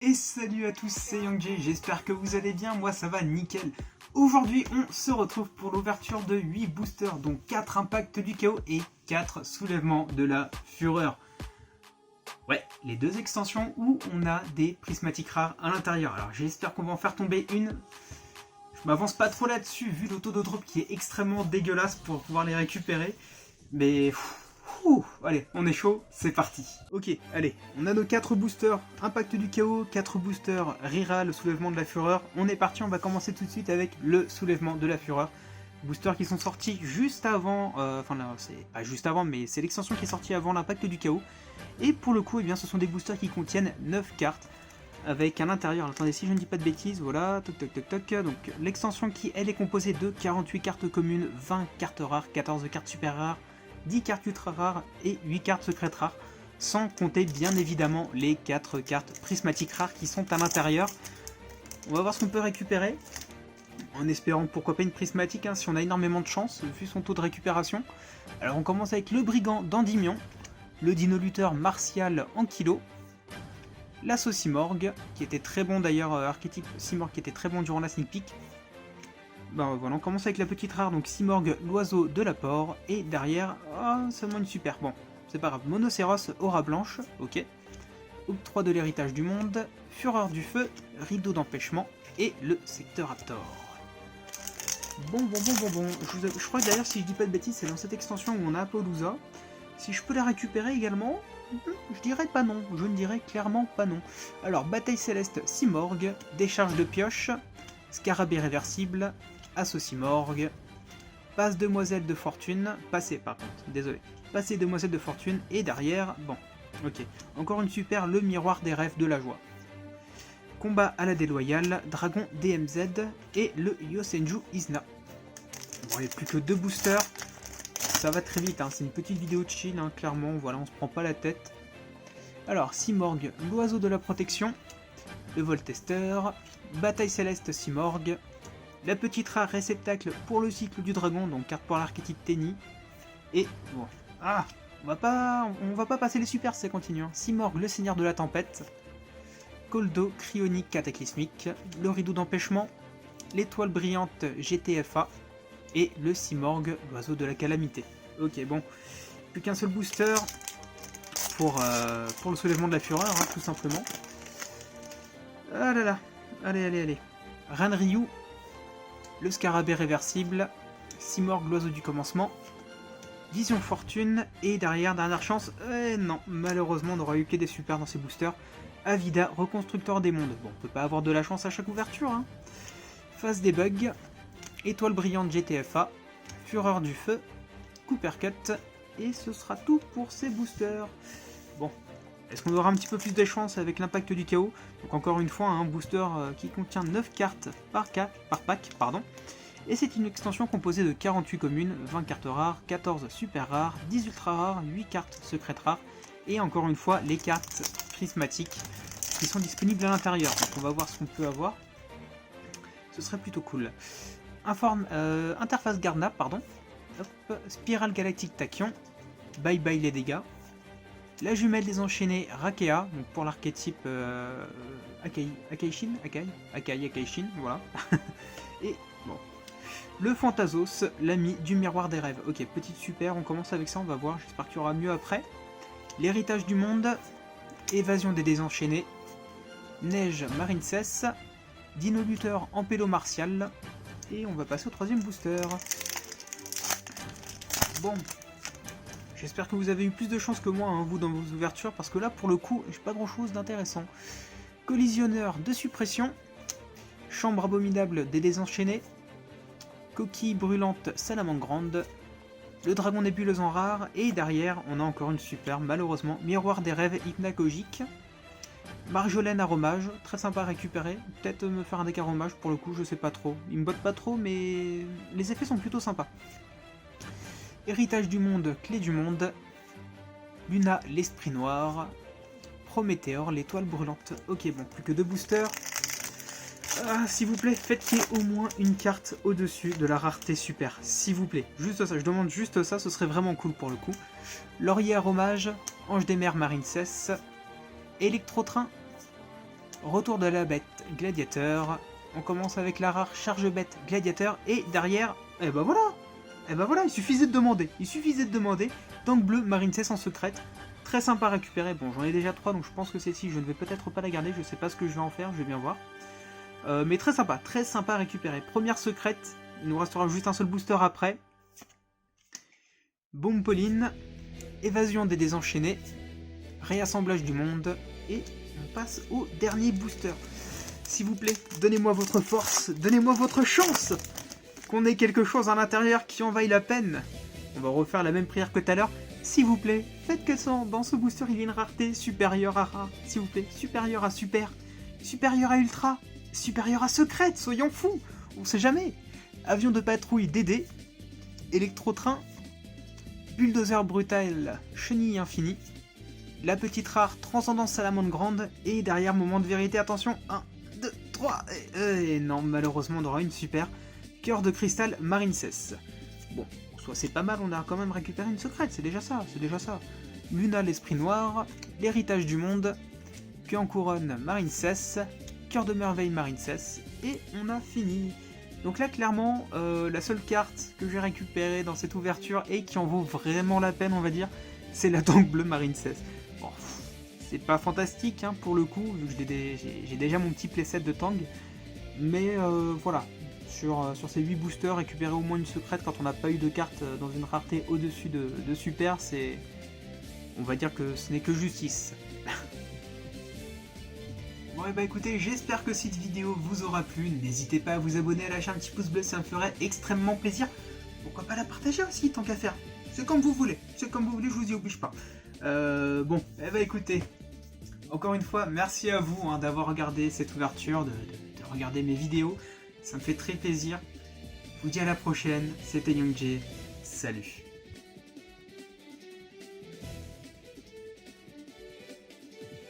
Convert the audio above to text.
Et salut à tous, c'est Young-J, j'espère que vous allez bien, moi ça va nickel. Aujourd'hui on se retrouve pour l'ouverture de 8 boosters, dont 4 impacts du chaos et 4 soulèvements de la fureur. Ouais, les deux extensions où on a des prismatiques rares à l'intérieur. Alors j'espère qu'on va en faire tomber une. Je m'avance pas trop là-dessus vu l'auto de drop qui est extrêmement dégueulasse pour pouvoir les récupérer. Mais allez, on est chaud, c'est parti. Ok, allez, on a nos 4 boosters, impact du chaos, 4 boosters, Rira, le soulèvement de la fureur. On est parti, on va commencer tout de suite avec le soulèvement de la fureur. Boosters qui sont sortis juste avant, enfin là, c'est pas juste avant, mais c'est l'extension qui est sortie avant l'impact du chaos. Et pour le coup, eh bien, ce sont des boosters qui contiennent 9 cartes, avec à l'intérieur, attendez si je ne dis pas de bêtises, voilà, toc toc toc toc, donc l'extension qui elle est composée de 48 cartes communes, 20 cartes rares, 14 cartes super rares, 10 cartes ultra rares et 8 cartes secrètes rares, sans compter bien évidemment les 4 cartes prismatiques rares qui sont à l'intérieur. On va voir ce qu'on peut récupérer, en espérant pourquoi pas une prismatique hein, si on a énormément de chance vu son taux de récupération. Alors on commence avec le brigand d'Endymion, le dino-lutteur martial en kilo, l'assaut Simorgue, qui était très bon d'ailleurs, archétype Simorgue qui était très bon durant la sneak peek. Ben voilà, on commence avec la petite rare, donc Simorgue, l'oiseau de l'apport, et derrière, seulement une super, bon, c'est pas grave, Monocéros, aura blanche, ok, octroi de l'héritage du monde, fureur du feu, rideau d'empêchement, et le secteur Raptor. Bon, je crois que d'ailleurs, si je dis pas de bêtises, c'est dans cette extension où on a Apollousa. Si je peux la récupérer également, je dirais pas non, je ne dirais clairement pas non. Alors, bataille céleste, Simorgue, décharge de pioche, scarabée réversible, assaut Simorgue, passe demoiselle de fortune, passé par contre, désolé, passé demoiselle de fortune, et derrière, bon, ok, encore une super, le miroir des rêves de la joie. Combat à la déloyale, dragon DMZ, et le Yosenju Izna. Bon, il n'y a plus que 2 boosters. Ça va très vite, hein. C'est une petite vidéo de chill, hein, clairement, voilà, on se prend pas la tête. Alors, Simorgue, l'oiseau de la protection, le Voltester, bataille céleste Simorgue, la petite rare réceptacle pour le cycle du dragon, donc carte pour l'archétype Tenny, et bon, on va pas passer les supers si ça continue, hein. Simorgue, le seigneur de la tempête, Koldo, cryonique cataclysmique, le rideau d'empêchement, l'étoile brillante GTFA, et le Simorgue, l'oiseau de la calamité. Ok, bon, plus qu'un seul booster pour le soulèvement de la fureur, hein, tout simplement. Ah là là, allez. Ranryu, le scarabée réversible, Simorgue, l'oiseau du commencement, Vision fortune, et derrière, dernière chance, non, malheureusement on n'aura eu que des supers dans ces boosters. Avida, reconstructeur des mondes, bon, on peut pas avoir de la chance à chaque ouverture, hein. Phase des bugs, étoile brillante GTFA, fureur du feu, Cooper Cut, et ce sera tout pour ces boosters. Bon, est-ce qu'on aura un petit peu plus de chance avec l'impact du chaos? Donc encore une fois, un booster qui contient 9 cartes par pack, et c'est une extension composée de 48 communes, 20 cartes rares, 14 super rares, 10 ultra rares, 8 cartes secrètes rares, et encore une fois les cartes prismatiques qui sont disponibles à l'intérieur. Donc on va voir ce qu'on peut avoir. Ce serait plutôt cool. Interface Gardna, pardon. Hop, Spirale Galactique Tachyon, Bye Bye les dégâts, la jumelle des enchaînés Rakea, donc pour l'archétype Akaishin, voilà. Et bon, le Phantasos, l'ami du miroir des rêves. Ok, petite super, on commence avec ça, on va voir, j'espère qu'il y aura mieux après. L'héritage du monde, évasion des désenchaînés, neige Marincess, Dino Lutteur en pélo martial, et on va passer au troisième booster. Bon, j'espère que vous avez eu plus de chance que moi, hein, vous, dans vos ouvertures, parce que là, pour le coup, j'ai pas grand-chose d'intéressant. Collisionneur de suppression, chambre abominable des désenchaînés, coquille brûlante salamandre grande, le dragon nébuleuse en rare, et derrière, on a encore une super, malheureusement, miroir des rêves hypnagogiques, Marjolaine aromage, très sympa à récupérer, peut-être me faire un deck aromage, pour le coup, je sais pas trop. Il me botte pas trop, mais les effets sont plutôt sympas. Héritage du monde, clé du monde, Luna, l'esprit noir, Prométhéor, l'étoile brûlante. Ok, bon, plus que 2 boosters. S'il vous plaît, faites qu'il y ait au moins une carte au-dessus de la rareté super. S'il vous plaît, juste ça, je demande juste ça, ce serait vraiment cool pour le coup. Laurier aromage, Ange des mers Marincess, Électrotrain, Retour de la bête gladiateur. On commence avec la rare charge bête gladiateur. Et derrière, et ben voilà. Et ben voilà, il suffisait de demander. Tank bleu, marine 16 en secrète. Très sympa à récupérer. Bon, j'en ai déjà 3, donc je pense que celle-ci, je ne vais peut-être pas la garder. Je sais pas ce que je vais en faire, je vais bien voir. Mais très sympa à récupérer. Première secrète. Il nous restera juste un seul booster après. Bombe Pauline. Évasion des désenchaînés. Réassemblage du monde. Et on passe au dernier booster. S'il vous plaît, donnez-moi votre force, donnez-moi votre chance, qu'on ait quelque chose à l'intérieur qui en vaille la peine. On va refaire la même prière que tout à l'heure. S'il vous plaît, faites que dans ce booster il y ait une rareté supérieure à rare. S'il vous plaît, supérieure à super, supérieure à ultra, supérieure à secrète, soyons fous, on sait jamais. Avion de patrouille DD, électro-train, bulldozer brutal, chenille infinie, la petite rare transcendance salamandre grande, et derrière moment de vérité, attention, 1, 2, 3, et non, malheureusement on aura une super, cœur de cristal marine 16. Bon, soit c'est pas mal, on a quand même récupéré une secrète, c'est déjà ça. Luna l'esprit noir, l'héritage du monde, que en couronne marine 16, cœur de merveille marine 16, et on a fini. Donc là clairement, la seule carte que j'ai récupérée dans cette ouverture, et qui en vaut vraiment la peine on va dire, c'est la Tank bleue marine 16. Bon, c'est pas fantastique hein, pour le coup, vu que j'ai déjà mon petit playset de Tang, mais voilà, sur ces 8 boosters, récupérer au moins une secrète quand on n'a pas eu de carte dans une rareté au-dessus de super, c'est... on va dire que ce n'est que justice. Bon et bah écoutez, j'espère que cette vidéo vous aura plu, n'hésitez pas à vous abonner, à lâcher un petit pouce bleu, ça me ferait extrêmement plaisir. Pourquoi pas la partager aussi, tant qu'à faire. C'est comme vous voulez, je vous y oblige pas. Bon, eh bah écoutez, encore une fois, merci à vous hein, d'avoir regardé cette ouverture, de regarder mes vidéos. Ça me fait très plaisir. Je vous dis à la prochaine, c'était Young J. Salut.